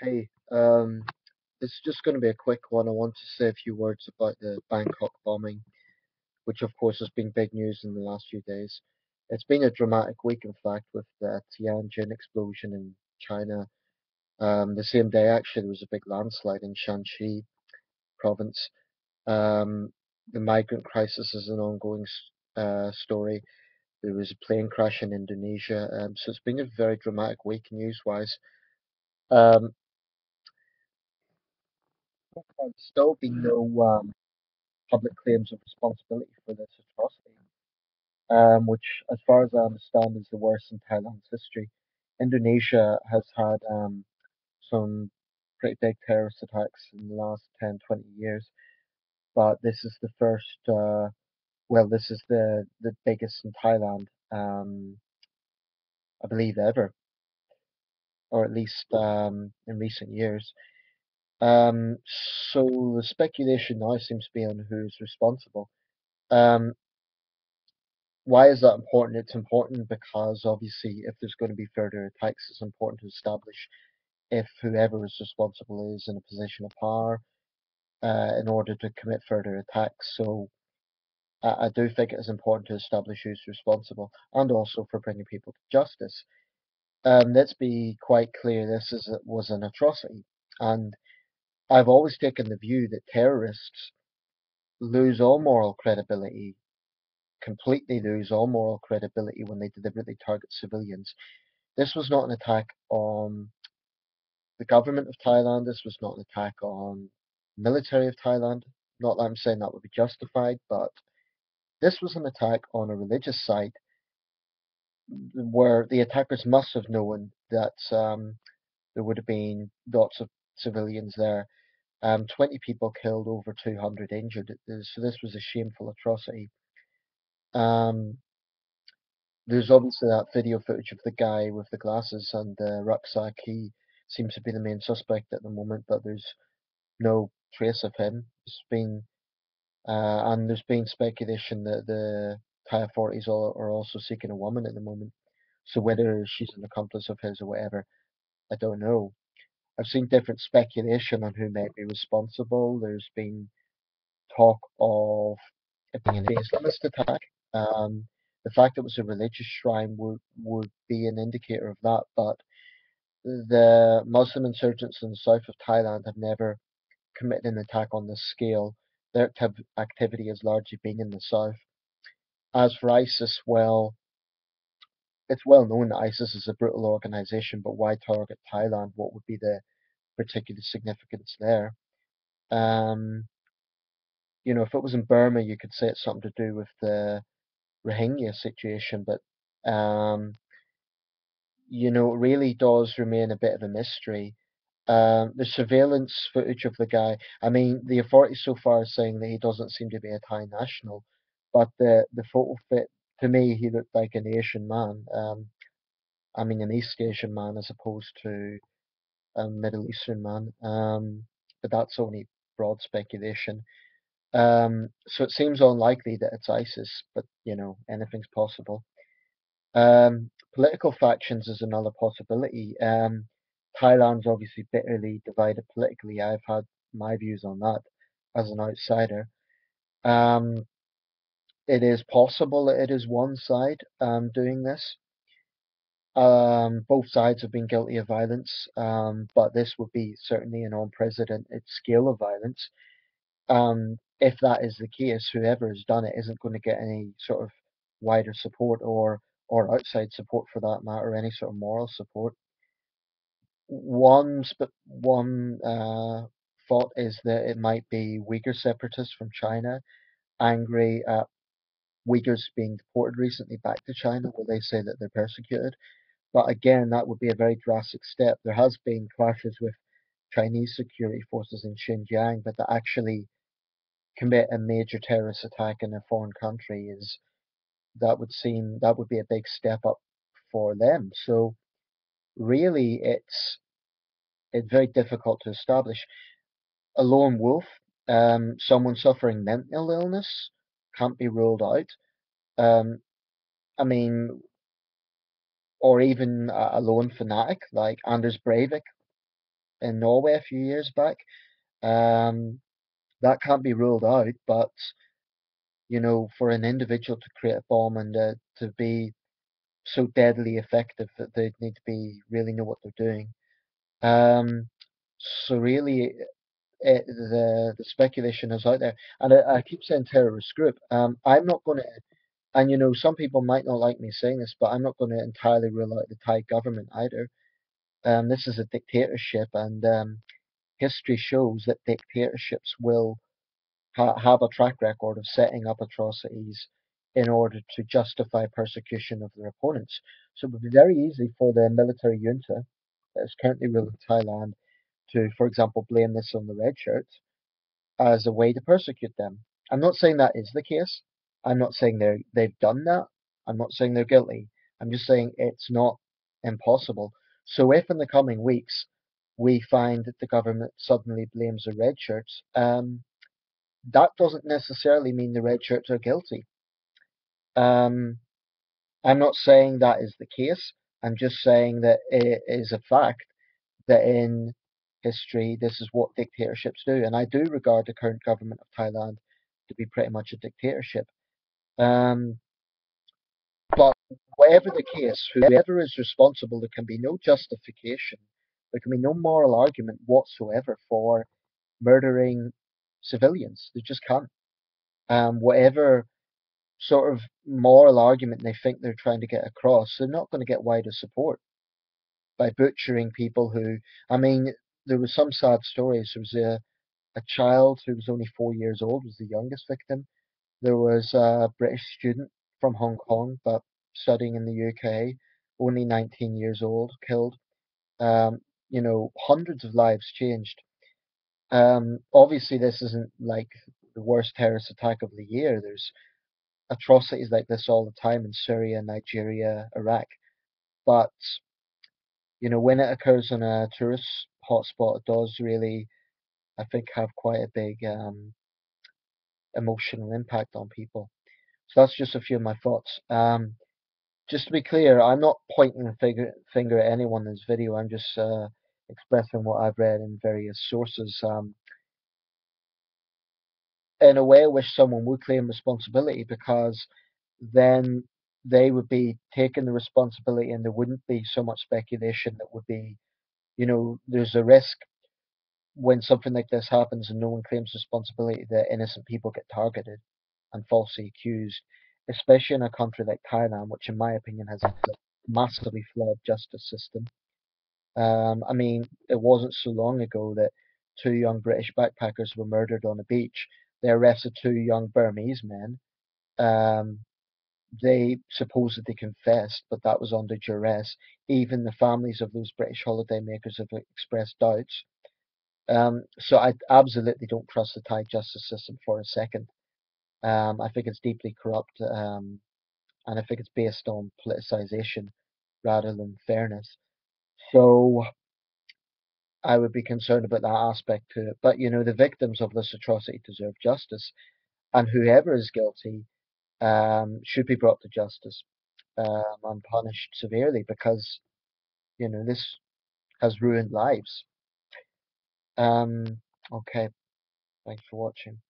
Hey, it's just going to be a quick one. I want to say a few words about the Bangkok bombing, which of course has been big news in the last few days. It's been a dramatic week, in fact, with the Tianjin explosion in China. The same day, actually, there was a big landslide in Shanxi province. Um, the migrant crisis is an ongoing story. There was a plane crash in Indonesia. So it's been a very dramatic week news-wise. Um, there's still been no public claims of responsibility for this atrocity, which, as far as I understand, is the worst in Thailand's history. Indonesia has had some pretty big terrorist attacks in the last 10, 20 years, but this is the first, this is the biggest in Thailand, I believe, ever, or at least in recent years. Um, so the speculation now seems to be on who's responsible. Um, Why is that important? It's important because obviously, if there's going to be further attacks, it's important to establish if whoever is responsible is in a position of power in order to commit further attacks. So I do think it is important to establish who's responsible and also for bringing people to justice. Let's be quite clear: was an atrocity, and I've always taken the view that terrorists lose all moral credibility, completely lose all moral credibility when they deliberately target civilians. This was not an attack on the government of Thailand. This was not an attack on the military of Thailand. Not that I'm saying that would be justified, but this was an attack on a religious site where the attackers must have known that there would have been lots of civilians there. 20 people killed, over 200 injured. So this was a shameful atrocity. Um, there's obviously that video footage of the guy with the glasses and the rucksack. He seems to be the main suspect at the moment, but there's no trace of him. And there's been speculation that the Thai authorities are also seeking a woman at the moment. So whether she's an accomplice of his or whatever, I don't know. I've seen different speculation on who may be responsible. There's been talk of it being an Islamist attack. Um, the fact it was a religious shrine would be an indicator of that, but the Muslim insurgents in the south of Thailand have never committed an attack on this scale. Their activity has largely been in the south. As for ISIS, well, it's well known that ISIS is a brutal organization, but why target Thailand? What would be the particular significance there? Um, if it was in Burma, you could say it's something to do with the Rohingya situation, but um, it really does remain a bit of a mystery. The surveillance footage of the guy, I mean, the authorities so far are saying that he doesn't seem to be a Thai national, but the photo fit, to me, he looked like an Asian man. I mean, an East Asian man as opposed to a Middle Eastern man. But that's only broad speculation. So it seems unlikely that it's ISIS, but anything's possible. Political factions is another possibility. Thailand's obviously bitterly divided politically. I've had my views on that as an outsider. Um, it is possible that it is one side doing this. Both sides have been guilty of violence, but this would be certainly an unprecedented scale of violence. If that is the case, whoever has done it isn't going to get any sort of wider support or outside support for that matter, any sort of moral support. One thought is that it might be Uyghur separatists from China, angry at Uyghurs being deported recently back to China, where they say that they're persecuted. But again, that would be a very drastic step. There has been clashes with Chinese security forces in Xinjiang, but to actually commit a major terrorist attack in a foreign country that would be a big step up for them. So really, it's very difficult to establish. A lone wolf, someone suffering mental illness, can't be ruled out. Um, I mean, or even a lone fanatic like Anders Breivik. in Norway a few years back. Um, that can't be ruled out, but for an individual to create a bomb and to be so deadly effective that they need to be really know what they're doing. Um, so really, the speculation is out there, and I keep saying terrorist group. I'm not going to, and some people might not like me saying this, but I'm not going to entirely rule out the Thai government either. This is a dictatorship, and history shows that dictatorships will have a track record of setting up atrocities in order to justify persecution of their opponents. So it would be very easy for the military junta that is currently ruling Thailand to, for example, blame this on the red shirts as a way to persecute them. I'm not saying that is the case. I'm not saying they've done that. I'm not saying they're guilty. I'm just saying it's not impossible. So if in the coming weeks we find that the government suddenly blames the red shirts, that doesn't necessarily mean the red shirts are guilty. Um, I'm not saying that is the case. I'm just saying that it is a fact that in history this is what dictatorships do, and I do regard the current government of Thailand to be pretty much a dictatorship. Um, but whatever the case, whoever is responsible, there can be no justification, there can be no moral argument whatsoever for murdering civilians. They just can't. Whatever sort of moral argument they think they're trying to get across, they're not going to get wider support by butchering people who, I mean, there was some sad stories. There was a child who was only 4 years old, was the youngest victim. There was a British student from Hong Kong, but studying in the UK, only 19 years old, killed. Um, hundreds of lives changed. Obviously, this isn't like the worst terrorist attack of the year. There's atrocities like this all the time in Syria, Nigeria, Iraq. But when it occurs in a tourist hotspot, it does really, I think, have quite a big emotional impact on people. So that's just a few of my thoughts. Just to be clear, I'm not pointing a finger at anyone in this video. I'm just expressing what I've read in various sources. In a way, I wish someone would claim responsibility because then they would be taking the responsibility and there wouldn't be so much speculation that would be, there's a risk when something like this happens and no one claims responsibility that innocent people get targeted and falsely accused, especially in a country like Thailand, which in my opinion has a massively flawed justice system. I mean, it wasn't so long ago that two young British backpackers were murdered on a beach. They arrested two young Burmese men. Um, they supposedly confessed, but that was under duress. Even the families of those British holidaymakers have expressed doubts. So I absolutely don't trust the Thai justice system for a second. I think it's deeply corrupt, and I think it's based on politicization rather than fairness. So I would be concerned about that aspect to it. But the victims of this atrocity deserve justice, and whoever is guilty should be brought to justice and punished severely because this has ruined lives. Okay, thanks for watching.